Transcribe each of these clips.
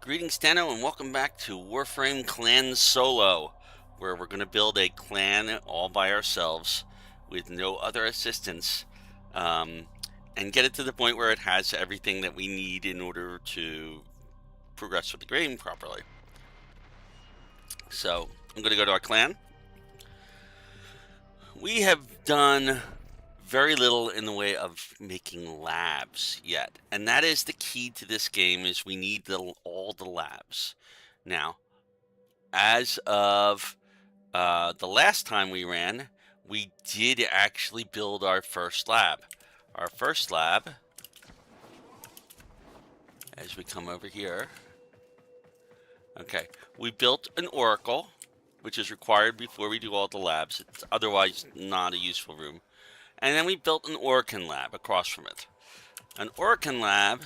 Greetings, Dano, and welcome back to Warframe Clan Solo, where we're going to build a clan all by ourselves with no other assistance, um, and get it to the point where it has everything that we need in order to progress with the game properly. So, I'm going to go to our clan. We have done very little in the way of making labs yet, and that is the key to this game. Is we need all the labs. Now, as of the last time we ran, we did actually build our first lab. Our first lab, as we come over here, okay, we built an oracle, which is required before we do all the labs. It's otherwise not a useful room. And then we built an Orkin lab across from it. An Orkin lab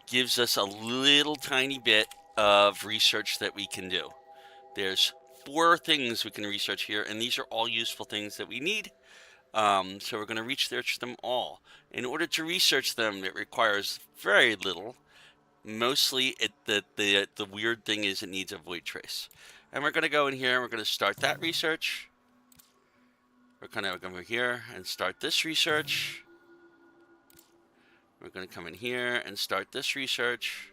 gives us a little tiny bit of research that we can do. There's 4 things we can research here, and these are all useful things that we need. So we're going to research them all. In order to research them, it requires very little. Mostly, the weird thing is it needs a void trace. And we're going to go in here and we're going to start that research. We're going to go over here and start this research. We're going to come in here and start this research.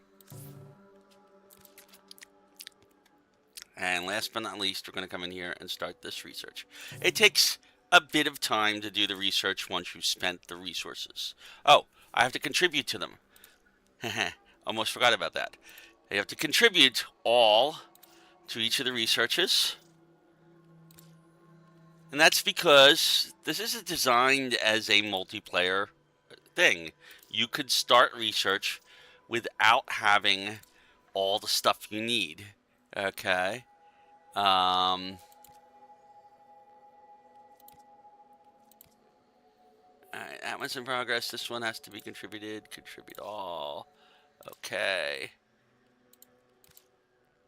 And last but not least, we're going to come in here and start this research. It takes a bit of time to do the research once you've spent the resources. Oh, I have to contribute to them. Almost forgot about that. I have to contribute all to each of the researches. And that's because this is designed as a multiplayer thing. You could start research without having all the stuff you need. Okay. Alright, that one's in progress. This one has to be contributed. Contribute all. Okay.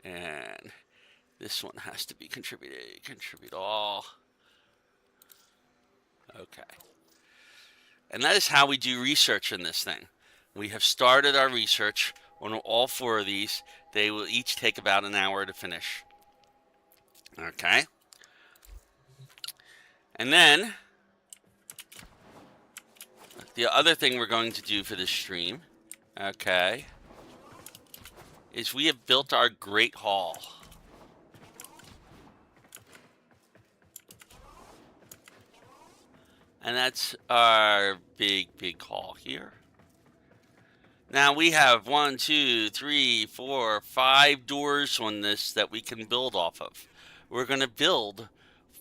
And this one has to be contributed. Contribute all. Okay. And that is how we do research in this thing. We have started our research on all 4 of these. They will each take about an hour to finish. Okay. And then, the other thing we're going to do for this stream, okay, is we have built our Great Hall. And that's our big hall here. Now we have 1, 2, 3, 4, 5 doors on this that we can build off of. We're going to build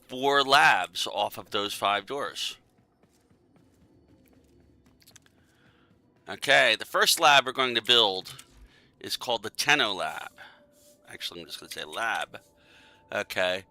4 labs off of those 5 doors. Okay, the first lab we're going to build is called the Tenno Lab. Actually, I'm just going to say lab. Okay.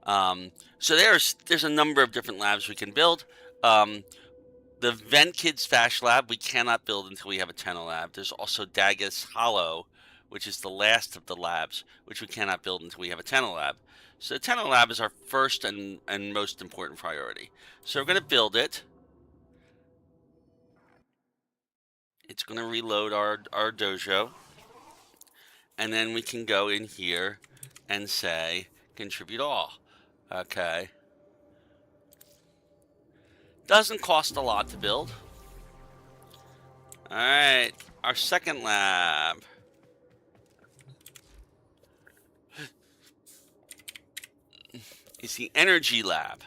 So there's a number of different labs we can build. The Vent Kids Fash Lab we cannot build until we have a Tenno Lab. There's also Dagus Hollow, which is the last of the labs, which we cannot build until we have a Tenno Lab. So the Tenno Lab is our first and most important priority. So we're going to build it. It's going to reload our dojo. And then we can go in here and say, contribute all. Okay. Doesn't cost a lot to build. Alright, our second lab. Is the Energy Lab.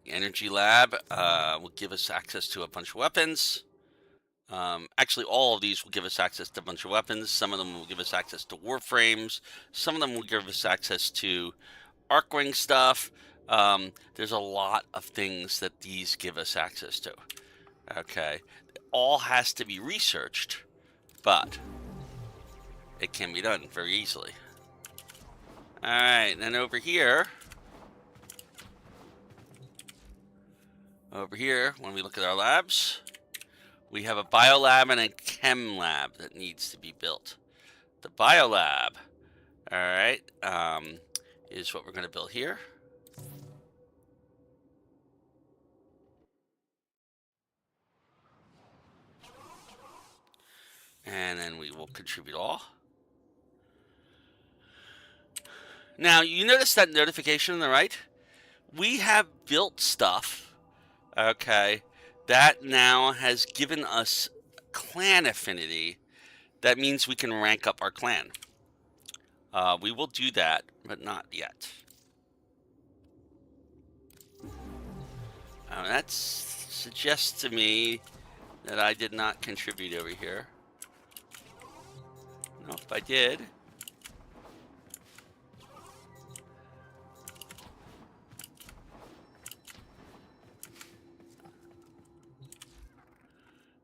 The Energy Lab will give us access to a bunch of weapons. Actually, all of these will give us access to a bunch of weapons. Some of them will give us access to Warframes. Some of them will give us access to Arcwing stuff. There's a lot of things that these give us access to. Okay. It all has to be researched, but it can be done very easily. Alright, and then over here, when we look at our labs, we have a biolab and a chem lab that needs to be built. The biolab, alright, is what we're going to build here. And then we will contribute all. Now, you notice that notification on the right? We have built stuff, okay, that now has given us clan affinity. That means we can rank up our clan. We will do that, but not yet. That suggests to me that I did not contribute over here. Nope, I did.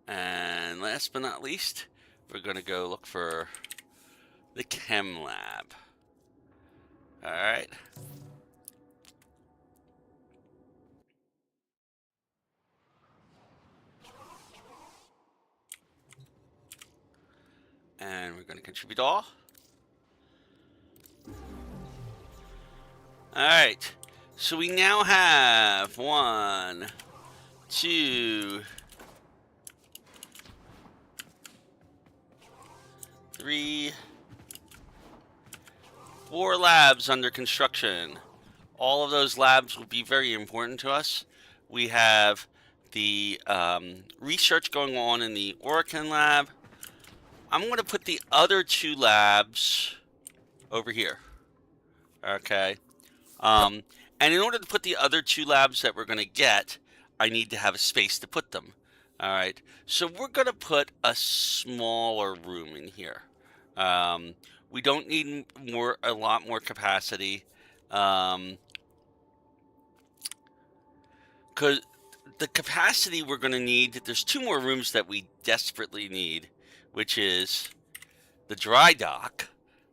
And last but not least, we're going to go look for the chem lab. All right. And we're going to contribute all. All right. So we now have 1, 2, 3, 4 labs under construction. All of those labs will be very important to us. We have the research going on in the Oricon lab. I'm going to put the other 2 labs over here. Okay. And in order to put the other 2 labs that we're going to get, I need to have a space to put them. All right. So we're going to put a smaller room in here. We don't need a lot more capacity. Because the capacity we're going to need, there's 2 more rooms that we desperately need, which is the dry dock,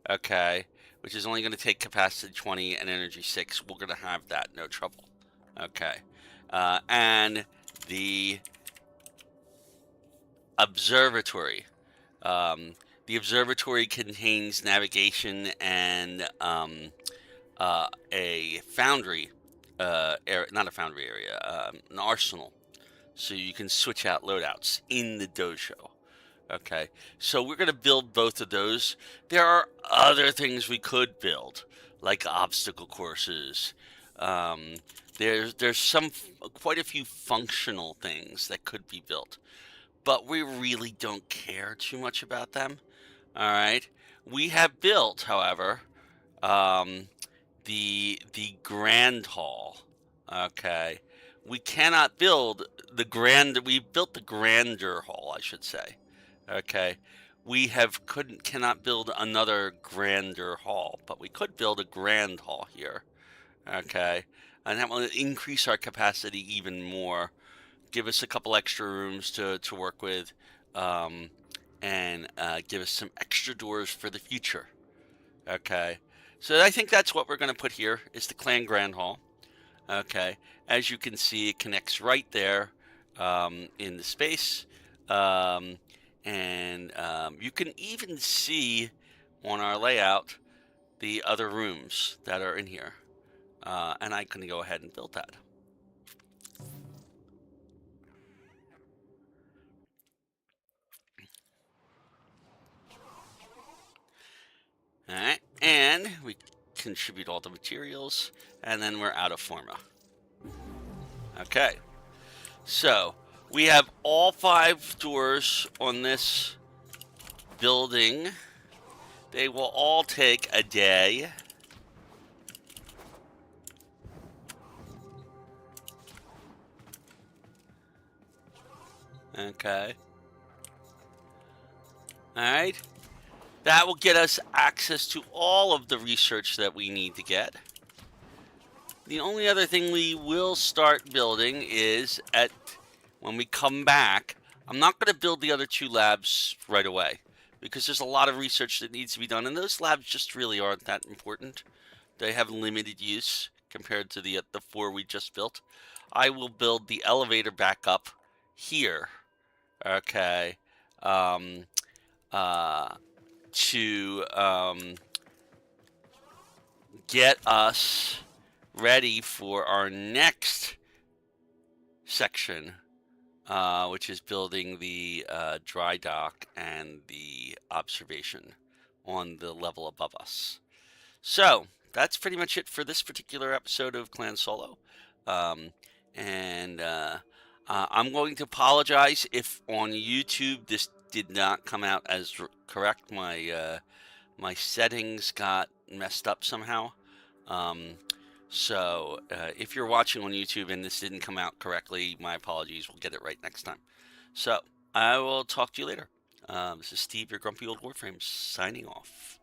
okay, which is only going to take capacity 20 and energy 6. We're going to have that, no trouble, okay. And the observatory. The observatory contains navigation and a foundry. Not a foundry area, an arsenal, so you can switch out loadouts in the dojo. Okay, so we're going to build both of those. There are other things we could build, like obstacle courses. There's quite a few functional things that could be built, but we really don't care too much about them. All right, we have built, however, the grand hall. Okay, we cannot build the grand. We built the grander hall, I should say. Okay, we cannot build another grander hall, but we could build a grand hall here. Okay, and that will increase our capacity even more. Give us a couple extra rooms to work with, and give us some extra doors for the future. Okay. So I think that's what we're going to put here is the Clan Grand Hall. Okay. As you can see, it connects right there in the space. You can even see on our layout the other rooms that are in here. And I'm going to go ahead and build that. All right. And we contribute all the materials, and then we're out of forma. Okay, so we have all 5 doors on this building. They will all take a day. Okay. All right. That will get us access to all of the research that we need to get. The only other thing we will start building is when we come back. I'm not going to build the other 2 labs right away because there's a lot of research that needs to be done, and those labs just really aren't that important. They have limited use compared to the 4 we just built. I will build the elevator back up here. Okay. To get us ready for our next section which is building the dry dock and the observation on the level above us. So that's pretty much it for this particular episode of Clan Solo. Um, and I'm going to apologize if on YouTube this did not come out as correct. My settings got messed up somehow. Um, so if you're watching on YouTube and this didn't come out correctly, my apologies. We'll get it right next time. So I will talk to you later. This is Steve, your grumpy old Warframe, signing off.